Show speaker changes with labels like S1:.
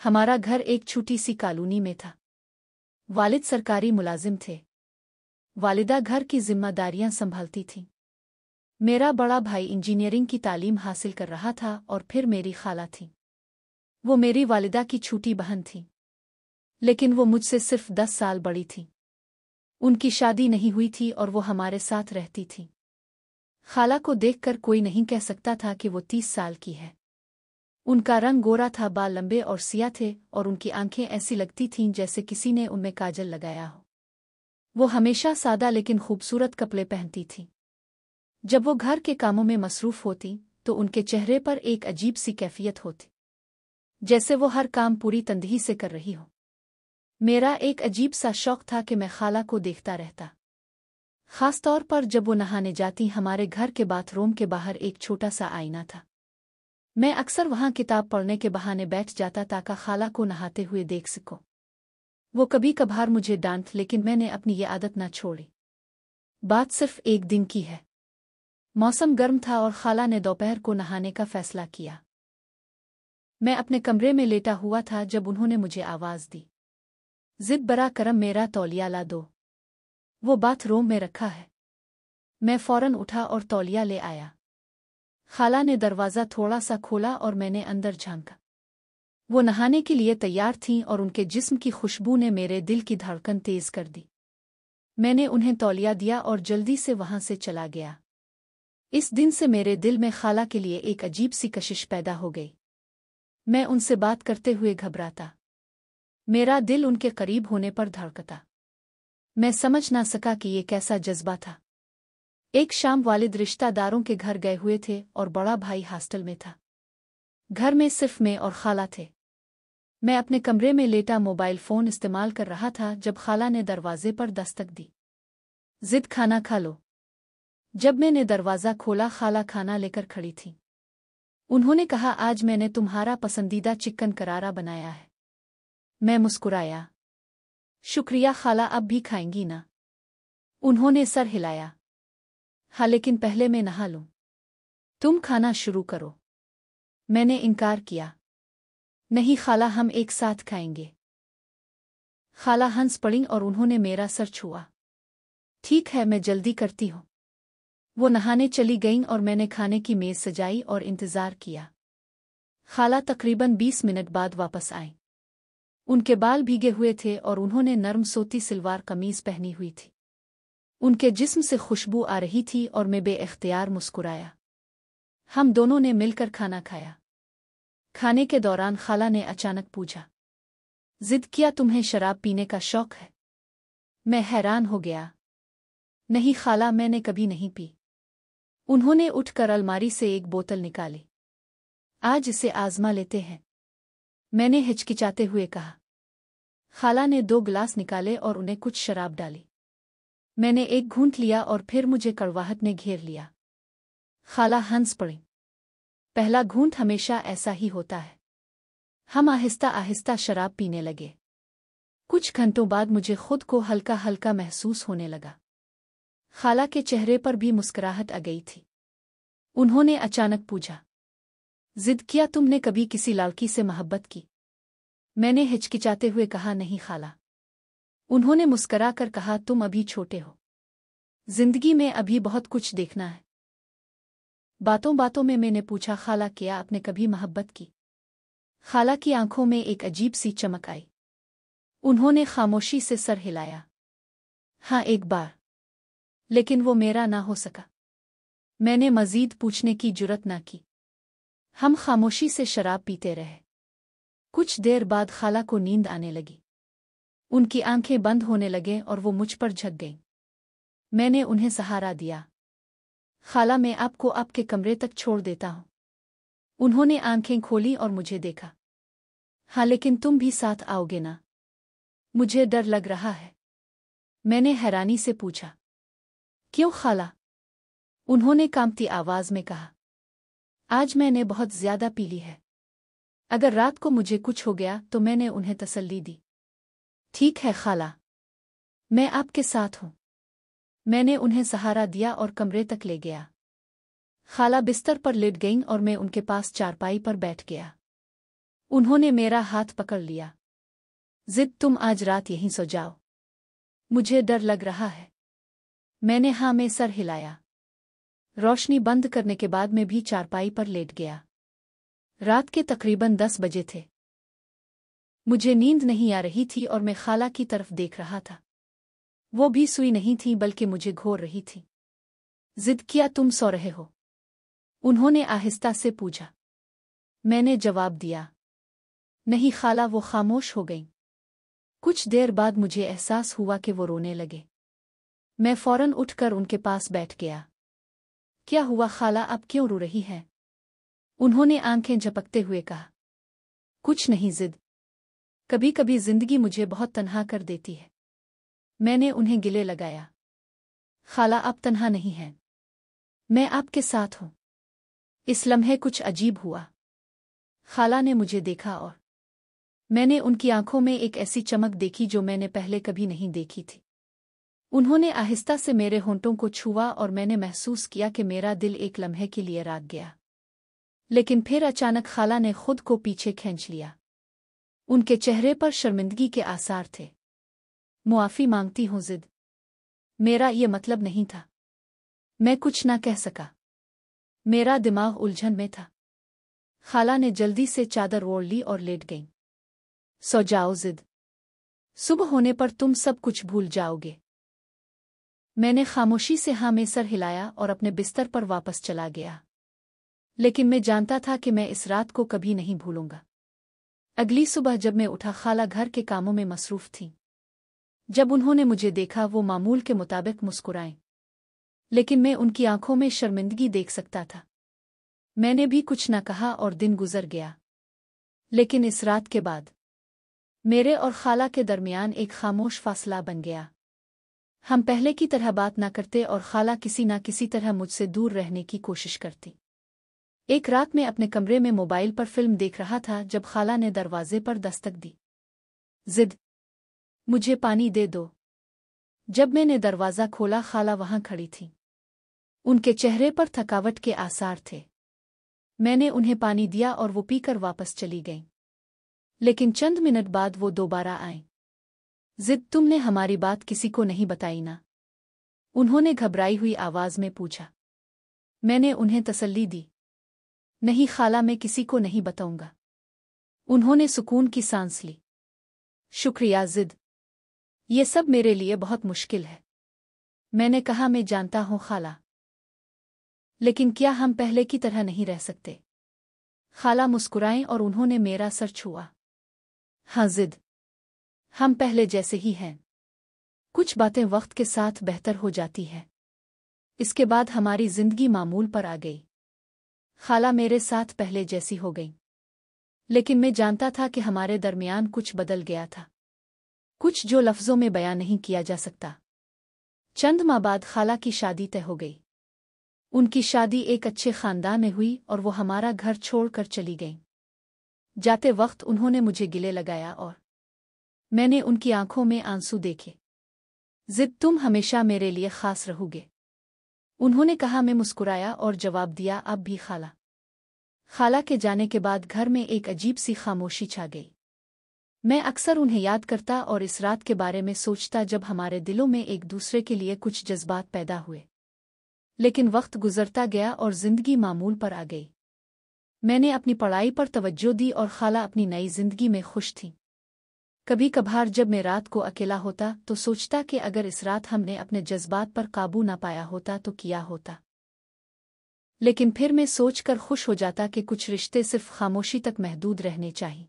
S1: हमारा घर एक छोटी सी कॉलोनी में था। वालिद सरकारी मुलाजिम थे। वालिदा घर की जिम्मेदारियां संभालती थीं। मेरा बड़ा भाई इंजीनियरिंग की तालीम हासिल कर रहा था और फिर मेरी खाला थी। वो मेरी वालिदा की छोटी बहन थी, लेकिन वो मुझसे सिर्फ 10 साल बड़ी थी। उनकी शादी नहीं हुई थी और वो हमारे साथ रहती थी। खाला को देखकर कोई नहीं कह सकता था कि वो 30 साल की है। उनका रंग गोरा था, बाल लंबे और सिया थे और उनकी आंखें ऐसी लगती थीं जैसे किसी ने उनमें काजल लगाया हो। वो हमेशा सादा लेकिन खूबसूरत कपड़े पहनती थीं। जब वो घर के कामों में मसरूफ होती तो उनके चेहरे पर एक अजीब सी कैफियत होती, जैसे वो हर काम पूरी तंदही से कर रही हो। मेरा एक अजीब सा शौक था कि मैं खाला को देखता रहता, खास तौर पर जब वो नहाने जाती। हमारे घर के बाथरूम के बाहर एक छोटा सा आईना था। मैं अक्सर वहां किताब पढ़ने के बहाने बैठ जाता ताकि खाला को नहाते हुए देख सकूं। वो कभी कभार मुझे डांट, लेकिन मैंने अपनी ये आदत न छोड़ी। बात सिर्फ एक दिन की है। मौसम गर्म था और खाला ने दोपहर को नहाने का फैसला किया। मैं अपने कमरे में लेटा हुआ था जब उन्होंने मुझे आवाज दी, जिद बरा करम, मेरा तौलिया ला दो, वो बाथरूम में रखा है। मैं फौरन उठा और तौलिया ले आया। खाला ने दरवाज़ा थोड़ा सा खोला और मैंने अंदर झांका। वो नहाने के लिए तैयार थीं और उनके जिस्म की खुशबू ने मेरे दिल की धड़कन तेज कर दी। मैंने उन्हें तौलिया दिया और जल्दी से वहां से चला गया। इस दिन से मेरे दिल में खाला के लिए एक अजीब सी कशिश पैदा हो गई। मैं उनसे बात करते हुए घबराता। मेरा दिल उनके करीब होने पर धड़कता। मैं समझ ना सका कि ये कैसा जज्बा था। एक शाम वालिद रिश्तेदारों के घर गए हुए थे और बड़ा भाई हॉस्टल में था। घर में सिर्फ मैं और खाला थे। मैं अपने कमरे में लेटा मोबाइल फ़ोन इस्तेमाल कर रहा था जब खाला ने दरवाजे पर दस्तक दी। जिद, खाना खा लो। जब मैंने दरवाज़ा खोला, खाला खाना लेकर खड़ी थी। उन्होंने कहा, आज मैंने तुम्हारा पसंदीदा चिकन करारा बनाया है। मैं मुस्कुराया। शुक्रिया खाला, अब भी खाएंगी ना? उन्होंने सर हिलाया। हाँ, लेकिन पहले मैं नहा लूं। तुम खाना शुरू करो। मैंने इनकार किया। नहीं खाला, हम एक साथ खाएंगे। खाला हंस पड़ी और उन्होंने मेरा सर छुआ। ठीक है, मैं जल्दी करती हूँ। वो नहाने चली गईं और मैंने खाने की मेज़ सजाई और इंतज़ार किया। खाला तकरीबन 20 मिनट बाद वापस आईं। उनके बाल भीगे हुए थे और उन्होंने नर्म सोती सलवार कमीज़ पहनी हुई थी। उनके जिस्म से खुशबू आ रही थी और मैं बेइख्तियार मुस्कुराया। हम दोनों ने मिलकर खाना खाया। खाने के दौरान खाला ने अचानक पूछा, जिद किया, तुम्हें शराब पीने का शौक है? मैं हैरान हो गया। नहीं खाला, मैंने कभी नहीं पी। उन्होंने उठकर अलमारी से एक बोतल निकाली। आज इसे आजमा लेते हैं, मैंने हिचकिचाते हुए कहा। खाला ने 2 गिलास निकाले और उन्हें कुछ शराब डाली। मैंने एक घूंट लिया और फिर मुझे कड़वाहट ने घेर लिया। खाला हंस पड़ी। पहला घूंट हमेशा ऐसा ही होता है। हम आहिस्ता आहिस्ता शराब पीने लगे। कुछ घंटों बाद मुझे खुद को हल्का हल्का महसूस होने लगा। खाला के चेहरे पर भी मुस्कुराहट आ गई थी। उन्होंने अचानक पूछा, जिद किया, तुमने कभी किसी लड़की से मोहब्बत की? मैंने हिचकिचाते हुए कहा, नहीं खाला। उन्होंने मुस्करा कर कहा, तुम अभी छोटे हो, जिंदगी में अभी बहुत कुछ देखना है। बातों बातों में मैंने पूछा, खाला, क्या आपने कभी मोहब्बत की? खाला की आंखों में एक अजीब सी चमक आई। उन्होंने खामोशी से सर हिलाया। हाँ, एक बार, लेकिन वो मेरा ना हो सका। मैंने मजीद पूछने की जुर्रत ना की। हम खामोशी से शराब पीते रहे। कुछ देर बाद खाला को नींद आने लगी। उनकी आंखें बंद होने लगे और वो मुझ पर झक गईं। मैंने उन्हें सहारा दिया। खाला, मैं आपको आपके कमरे तक छोड़ देता हूँ। उन्होंने आंखें खोली और मुझे देखा। हाँ, लेकिन तुम भी साथ आओगे ना? मुझे डर लग रहा है। मैंने हैरानी से पूछा। क्यों खाला? उन्होंने कांपती आवाज में कहा, आज मैंने बहुत ज्यादा पी ली है। अगर रात को मुझे कुछ हो गया तो मैंने उन्हें तसल्ली दी। ठीक है खाला, मैं आपके साथ हूँ। मैंने उन्हें सहारा दिया और कमरे तक ले गया। खाला बिस्तर पर लेट गईं और मैं उनके पास चारपाई पर बैठ गया। उन्होंने मेरा हाथ पकड़ लिया। जिद, तुम आज रात यहीं सो जाओ। मुझे डर लग रहा है। मैंने हाँ में सर हिलाया। रोशनी बंद करने के बाद मैं भी चारपाई पर लेट गया। रात के तकरीबन 10 बजे थे। मुझे नींद नहीं आ रही थी और मैं खाला की तरफ देख रहा था। वो भी सोई नहीं थी बल्कि मुझे घोर रही थी। जिद, क्या तुम सो रहे हो? उन्होंने आहिस्ता से पूछा। मैंने जवाब दिया, नहीं खाला। वो खामोश हो गईं। कुछ देर बाद मुझे एहसास हुआ कि वो रोने लगे। मैं फौरन उठकर उनके पास बैठ गया। क्या हुआ खाला, अब क्यों रो रही है? उन्होंने आंखें झपकते हुए कहा। कुछ नहीं जिद, कभी कभी जिंदगी मुझे बहुत तन्हा कर देती है। मैंने उन्हें गिले लगाया। खाला, आप तन्हा नहीं हैं, मैं आपके साथ हूं। इस लम्हे कुछ अजीब हुआ। खाला ने मुझे देखा और मैंने उनकी आंखों में एक ऐसी चमक देखी जो मैंने पहले कभी नहीं देखी थी। उन्होंने आहिस्ता से मेरे होंठों को छुआ और मैंने महसूस किया कि मेरा दिल एक लम्हे के लिए राग गया। लेकिन फिर अचानक खाला ने खुद को पीछे खींच लिया। उनके चेहरे पर शर्मिंदगी के आसार थे। मुआफी मांगती हूं जिद, मेरा ये मतलब नहीं था। मैं कुछ ना कह सका। मेरा दिमाग उलझन में था। खाला ने जल्दी से चादर ओढ़ ली और लेट गईं। सो जाओ जिद, सुबह होने पर तुम सब कुछ भूल जाओगे। मैंने खामोशी से हाँ में सर हिलाया और अपने बिस्तर पर वापस चला गया। लेकिन मैं जानता था कि मैं इस रात को कभी नहीं भूलूंगा। अगली सुबह जब मैं उठा, खाला घर के कामों में मसरूफ थीं। जब उन्होंने मुझे देखा वो मामूल के मुताबिक मुस्कुराएं, लेकिन मैं उनकी आंखों में शर्मिंदगी देख सकता था। मैंने भी कुछ न कहा और दिन गुजर गया। लेकिन इस रात के बाद मेरे और खाला के दरमियान एक खामोश फासला बन गया। हम पहले की तरह बात न करते और खाला किसी न किसी तरह मुझसे दूर रहने की कोशिश करती। एक रात मैं अपने कमरे में मोबाइल पर फिल्म देख रहा था जब खाला ने दरवाजे पर दस्तक दी। जिद, मुझे पानी दे दो। जब मैंने दरवाज़ा खोला, खाला वहां खड़ी थी। उनके चेहरे पर थकावट के आसार थे। मैंने उन्हें पानी दिया और वो पीकर वापस चली गईं। लेकिन चंद मिनट बाद वो दोबारा आईं। जिद, तुमने हमारी बात किसी को नहीं बताई ना? उन्होंने घबराई हुई आवाज में पूछा। मैंने उन्हें तसल्ली दी। नहीं खाला, मैं किसी को नहीं बताऊंगा। उन्होंने सुकून की सांस ली। शुक्रिया जिद, ये सब मेरे लिए बहुत मुश्किल है। मैंने कहा, मैं जानता हूं खाला, लेकिन क्या हम पहले की तरह नहीं रह सकते? खाला मुस्कुराएं और उन्होंने मेरा सर छुआ। हाँ जिद, हम पहले जैसे ही हैं। कुछ बातें वक्त के साथ बेहतर हो जाती हैं। इसके बाद हमारी जिंदगी मामूल पर आ गई। खाला मेरे साथ पहले जैसी हो गई। लेकिन मैं जानता था कि हमारे दरमियान कुछ बदल गया था, कुछ जो लफ्जों में बयान नहीं किया जा सकता। चंद माह बाद खाला की शादी तय हो गई। उनकी शादी एक अच्छे खानदान में हुई और वो हमारा घर छोड़कर चली गईं। जाते वक्त उन्होंने मुझे गिले लगाया और मैंने उनकी आंखों में आंसू देखे। जिद, तुम हमेशा मेरे लिए खास रहोगे, उन्होंने कहा। मैं मुस्कुराया और जवाब दिया, अब भी खाला। खाला के जाने के बाद घर में एक अजीब सी खामोशी छा गई। मैं अक्सर उन्हें याद करता और इस रात के बारे में सोचता जब हमारे दिलों में एक दूसरे के लिए कुछ जज्बात पैदा हुए। लेकिन वक्त गुजरता गया और जिंदगी मामूल पर आ गई। मैंने अपनी पढ़ाई पर तवज्जो दी और खाला अपनी नई जिंदगी में खुश थी। कभी कभार जब मैं रात को अकेला होता तो सोचता कि अगर इस रात हमने अपने जज्बात पर काबू ना पाया होता तो क्या होता। लेकिन फिर मैं सोचकर खुश हो जाता कि कुछ रिश्ते सिर्फ खामोशी तक महदूद रहने चाहिए।